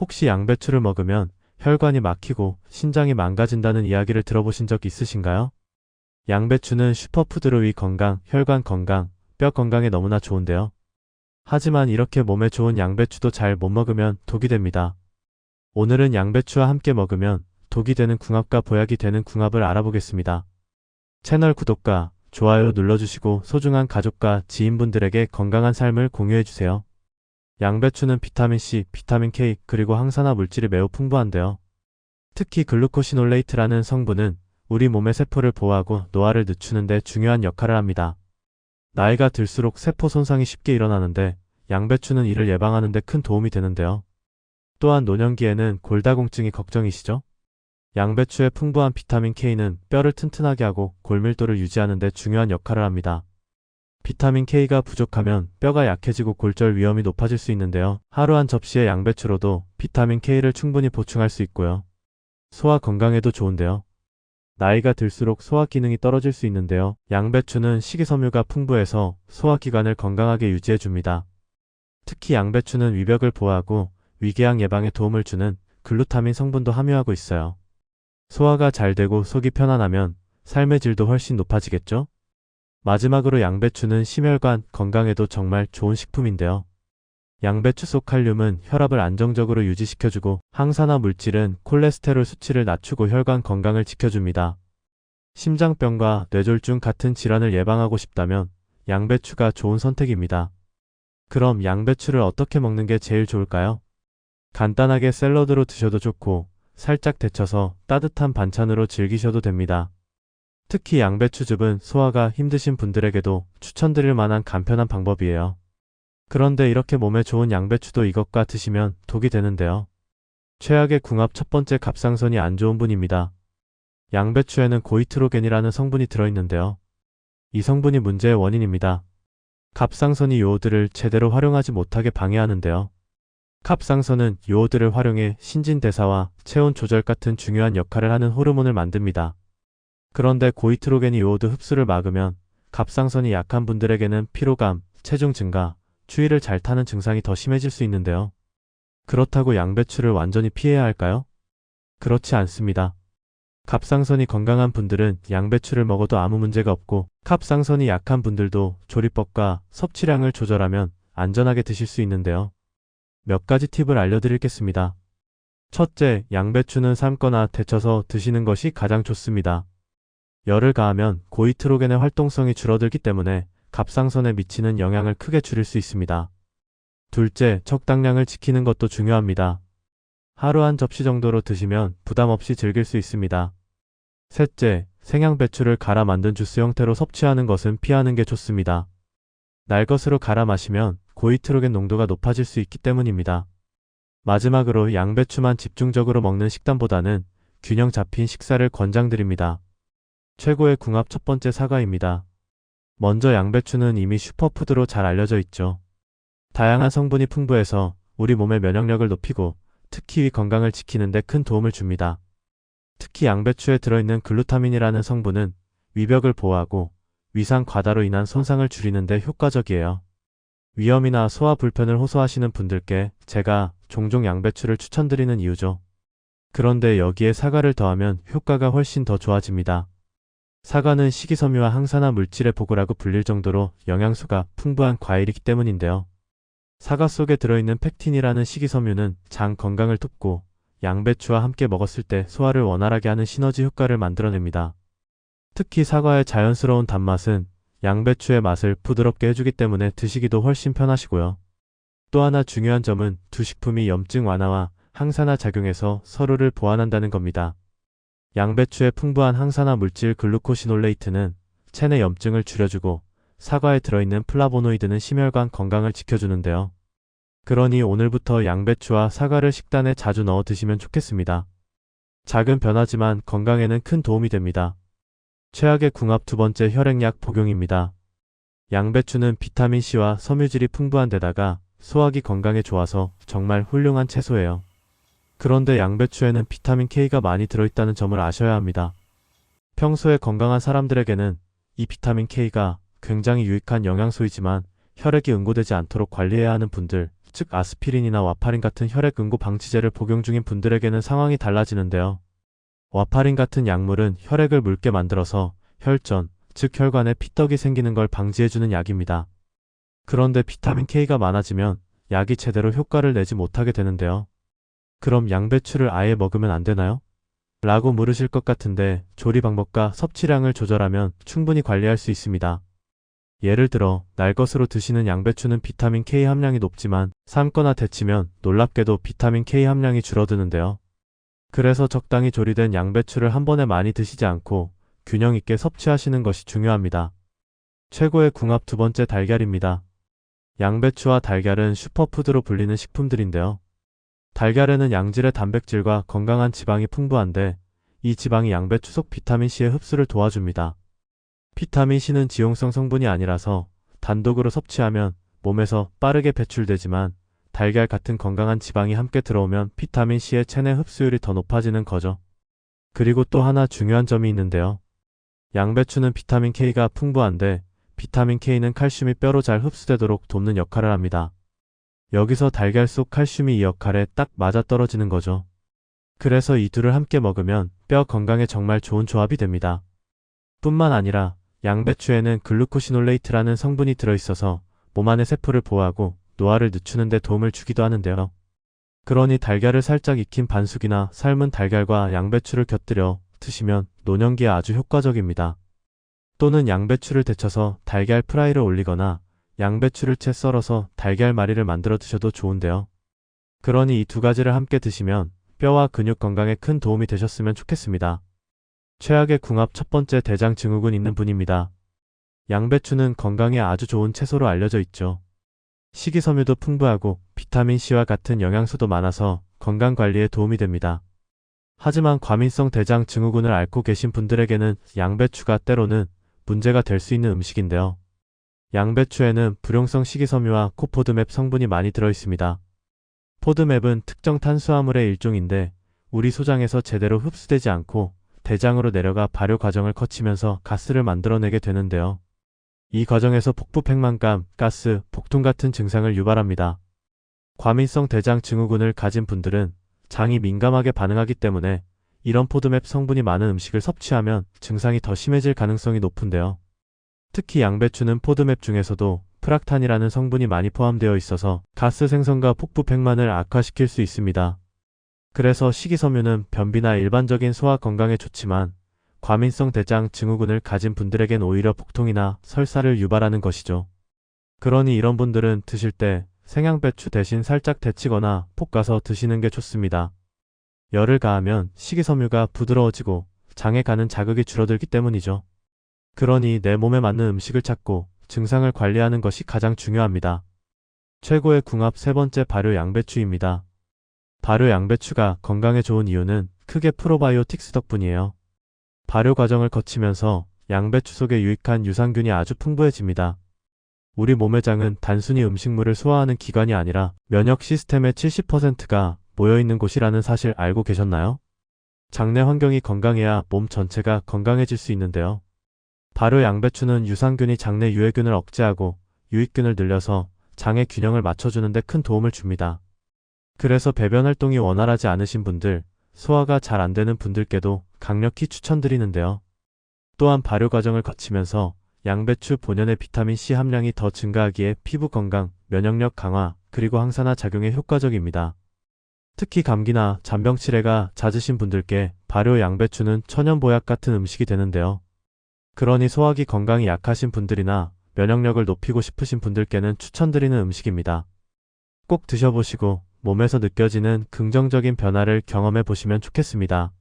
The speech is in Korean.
혹시 양배추를 먹으면 혈관이 막히고 신장이 망가진다는 이야기를 들어보신 적 있으신가요? 양배추는 슈퍼푸드로 위 건강, 혈관 건강, 뼈 건강에 너무나 좋은데요. 하지만 이렇게 몸에 좋은 양배추도 잘 못 먹으면 독이 됩니다. 오늘은 양배추와 함께 먹으면 독이 되는 궁합과 보약이 되는 궁합을 알아보겠습니다. 채널 구독과 좋아요 눌러주시고 소중한 가족과 지인분들에게 건강한 삶을 공유해주세요. 양배추는 비타민C, 비타민K, 그리고 항산화 물질이 매우 풍부한데요. 특히 글루코시놀레이트라는 성분은 우리 몸의 세포를 보호하고 노화를 늦추는 데 중요한 역할을 합니다. 나이가 들수록 세포 손상이 쉽게 일어나는데 양배추는 이를 예방하는 데 큰 도움이 되는데요. 또한 노년기에는 골다공증이 걱정이시죠? 양배추의 풍부한 비타민 K는 뼈를 튼튼하게 하고 골밀도를 유지하는 데 중요한 역할을 합니다. 비타민 K가 부족하면 뼈가 약해지고 골절 위험이 높아질 수 있는데요. 하루 한 접시의 양배추로도 비타민 K를 충분히 보충할 수 있고요. 소화 건강에도 좋은데요. 나이가 들수록 소화 기능이 떨어질 수 있는데요. 양배추는 식이섬유가 풍부해서 소화기관을 건강하게 유지해줍니다. 특히 양배추는 위벽을 보호하고 위궤양 예방에 도움을 주는 글루타민 성분도 함유하고 있어요. 소화가 잘 되고 속이 편안하면 삶의 질도 훨씬 높아지겠죠? 마지막으로 양배추는 심혈관 건강에도 정말 좋은 식품인데요. 양배추 속 칼륨은 혈압을 안정적으로 유지시켜주고 항산화 물질은 콜레스테롤 수치를 낮추고 혈관 건강을 지켜줍니다. 심장병과 뇌졸중 같은 질환을 예방하고 싶다면 양배추가 좋은 선택입니다. 그럼 양배추를 어떻게 먹는 게 제일 좋을까요? 간단하게 샐러드로 드셔도 좋고 살짝 데쳐서 따뜻한 반찬으로 즐기셔도 됩니다. 특히 양배추즙은 소화가 힘드신 분들에게도 추천드릴 만한 간편한 방법이에요. 그런데 이렇게 몸에 좋은 양배추도 이것과 드시면 독이 되는데요. 최악의 궁합 첫 번째, 갑상선이 안 좋은 분입니다. 양배추에는 고이트로겐이라는 성분이 들어있는데요. 이 성분이 문제의 원인입니다. 갑상선이 요오드를 제대로 활용하지 못하게 방해하는데요. 갑상선은 요오드를 활용해 신진대사와 체온 조절 같은 중요한 역할을 하는 호르몬을 만듭니다. 그런데 고이트로겐이 요오드 흡수를 막으면 갑상선이 약한 분들에게는 피로감, 체중 증가, 추위를 잘 타는 증상이 더 심해질 수 있는데요. 그렇다고 양배추를 완전히 피해야 할까요? 그렇지 않습니다. 갑상선이 건강한 분들은 양배추를 먹어도 아무 문제가 없고 갑상선이 약한 분들도 조리법과 섭취량을 조절하면 안전하게 드실 수 있는데요. 몇 가지 팁을 알려드리겠습니다. 첫째, 양배추는 삶거나 데쳐서 드시는 것이 가장 좋습니다. 열을 가하면 고이트로겐의 활동성이 줄어들기 때문에 갑상선에 미치는 영향을 크게 줄일 수 있습니다. 둘째, 적당량을 지키는 것도 중요합니다. 하루 한 접시 정도로 드시면 부담 없이 즐길 수 있습니다. 셋째, 생양배추를 갈아 만든 주스 형태로 섭취하는 것은 피하는 게 좋습니다. 날것으로 갈아 마시면 고이트로겐 농도가 높아질 수 있기 때문입니다. 마지막으로 양배추만 집중적으로 먹는 식단보다는 균형 잡힌 식사를 권장드립니다. 최고의 궁합 첫 번째, 사과입니다. 먼저 양배추는 이미 슈퍼푸드로 잘 알려져 있죠. 다양한 성분이 풍부해서 우리 몸의 면역력을 높이고 특히 위 건강을 지키는 데 큰 도움을 줍니다. 특히 양배추에 들어있는 글루타민이라는 성분은 위벽을 보호하고 위산 과다로 인한 손상을 줄이는 데 효과적이에요. 위염이나 소화 불편을 호소하시는 분들께 제가 종종 양배추를 추천드리는 이유죠. 그런데 여기에 사과를 더하면 효과가 훨씬 더 좋아집니다. 사과는 식이섬유와 항산화 물질의 보고라고 불릴 정도로 영양소가 풍부한 과일이기 때문인데요. 사과 속에 들어있는 펙틴이라는 식이섬유는 장 건강을 돕고 양배추와 함께 먹었을 때 소화를 원활하게 하는 시너지 효과를 만들어냅니다. 특히 사과의 자연스러운 단맛은 양배추의 맛을 부드럽게 해주기 때문에 드시기도 훨씬 편하시고요. 또 하나 중요한 점은 두 식품이 염증 완화와 항산화 작용해서 서로를 보완한다는 겁니다. 양배추의 풍부한 항산화 물질 글루코시놀레이트는 체내 염증을 줄여주고 사과에 들어있는 플라보노이드는 심혈관 건강을 지켜주는데요. 그러니 오늘부터 양배추와 사과를 식단에 자주 넣어 드시면 좋겠습니다. 작은 변화지만 건강에는 큰 도움이 됩니다. 최악의 궁합 두 번째, 혈액약 복용입니다. 양배추는 비타민C와 섬유질이 풍부한 데다가 소화기 건강에 좋아서 정말 훌륭한 채소예요. 그런데 양배추에는 비타민 K가 많이 들어있다는 점을 아셔야 합니다. 평소에 건강한 사람들에게는 이 비타민 K가 굉장히 유익한 영양소이지만 혈액이 응고되지 않도록 관리해야 하는 분들, 즉 아스피린이나 와파린 같은 혈액 응고 방치제를 복용 중인 분들에게는 상황이 달라지는데요. 와파린 같은 약물은 혈액을 묽게 만들어서 혈전, 즉 혈관에 피떡이 생기는 걸 방지해주는 약입니다. 그런데 비타민 K가 많아지면 약이 제대로 효과를 내지 못하게 되는데요. 그럼 양배추를 아예 먹으면 안 되나요? 라고 물으실 것 같은데 조리 방법과 섭취량을 조절하면 충분히 관리할 수 있습니다. 예를 들어 날것으로 드시는 양배추는 비타민 K 함량이 높지만 삶거나 데치면 놀랍게도 비타민 K 함량이 줄어드는데요. 그래서 적당히 조리된 양배추를 한 번에 많이 드시지 않고 균형 있게 섭취하시는 것이 중요합니다. 최고의 궁합 두 번째 달걀입니다. 양배추와 달걀은 슈퍼푸드로 불리는 식품들인데요. 달걀에는 양질의 단백질과 건강한 지방이 풍부한데 이 지방이 양배추 속 비타민C의 흡수를 도와줍니다. 비타민C는 지용성 성분이 아니라서 단독으로 섭취하면 몸에서 빠르게 배출되지만 달걀 같은 건강한 지방이 함께 들어오면 비타민C의 체내 흡수율이 더 높아지는 거죠. 그리고 또 하나 중요한 점이 있는데요. 양배추는 비타민 K가 풍부한데 비타민 K는 칼슘이 뼈로 잘 흡수되도록 돕는 역할을 합니다. 여기서 달걀 속 칼슘이 이 역할에 딱 맞아떨어지는 거죠. 그래서 이 둘을 함께 먹으면 뼈 건강에 정말 좋은 조합이 됩니다. 뿐만 아니라 양배추에는 글루코시놀레이트라는 성분이 들어있어서 몸 안의 세포를 보호하고 노화를 늦추는 데 도움을 주기도 하는데요. 그러니 달걀을 살짝 익힌 반숙이나 삶은 달걀과 양배추를 곁들여 드시면 노년기에 아주 효과적입니다. 또는 양배추를 데쳐서 달걀 프라이를 올리거나 양배추를 채 썰어서 달걀말이를 만들어 드셔도 좋은데요. 그러니 이 두 가지를 함께 드시면 뼈와 근육 건강에 큰 도움이 되셨으면 좋겠습니다. 최악의 궁합 첫 번째 대장 증후군 있는 분입니다. 양배추는 건강에 아주 좋은 채소로 알려져 있죠. 식이섬유도 풍부하고 비타민C와 같은 영양소도 많아서 건강관리에 도움이 됩니다. 하지만 과민성 대장 증후군을 앓고 계신 분들에게는 양배추가 때로는 문제가 될 수 있는 음식인데요. 양배추에는 불용성 식이섬유와 코포드맵 성분이 많이 들어있습니다. 포드맵은 특정 탄수화물의 일종인데 우리 소장에서 제대로 흡수되지 않고 대장으로 내려가 발효 과정을 거치면서 가스를 만들어내게 되는데요. 이 과정에서 복부 팽만감, 가스, 복통 같은 증상을 유발합니다. 과민성 대장 증후군을 가진 분들은 장이 민감하게 반응하기 때문에 이런 포드맵 성분이 많은 음식을 섭취하면 증상이 더 심해질 가능성이 높은데요. 특히 양배추는 포드맵 중에서도 프락탄이라는 성분이 많이 포함되어 있어서 가스 생성과 복부 팽만을 악화시킬 수 있습니다. 그래서 식이섬유는 변비나 일반적인 소화 건강에 좋지만 과민성 대장 증후군을 가진 분들에겐 오히려 복통이나 설사를 유발하는 것이죠. 그러니 이런 분들은 드실 때 생양배추 대신 살짝 데치거나 볶아서 드시는 게 좋습니다. 열을 가하면 식이섬유가 부드러워지고 장에 가는 자극이 줄어들기 때문이죠. 그러니 내 몸에 맞는 음식을 찾고 증상을 관리하는 것이 가장 중요합니다. 최고의 궁합 세 번째 발효 양배추입니다. 발효 양배추가 건강에 좋은 이유는 크게 프로바이오틱스 덕분이에요. 발효 과정을 거치면서 양배추 속에 유익한 유산균이 아주 풍부해집니다. 우리 몸의 장은 단순히 음식물을 소화하는 기관이 아니라 면역 시스템의 70%가 모여있는 곳이라는 사실 알고 계셨나요? 장내 환경이 건강해야 몸 전체가 건강해질 수 있는데요. 발효 양배추는 유산균이 장내 유해균을 억제하고 유익균을 늘려서 장의 균형을 맞춰주는 데 큰 도움을 줍니다. 그래서 배변 활동이 원활하지 않으신 분들, 소화가 잘 안 되는 분들께도 강력히 추천드리는데요. 또한 발효 과정을 거치면서 양배추 본연의 비타민C 함량이 더 증가하기에 피부 건강, 면역력 강화, 그리고 항산화 작용에 효과적입니다. 특히 감기나 잔병 치레가 잦으신 분들께 발효 양배추는 천연보약 같은 음식이 되는데요. 그러니 소화기 건강이 약하신 분들이나 면역력을 높이고 싶으신 분들께는 추천드리는 음식입니다. 꼭 드셔보시고 몸에서 느껴지는 긍정적인 변화를 경험해 보시면 좋겠습니다.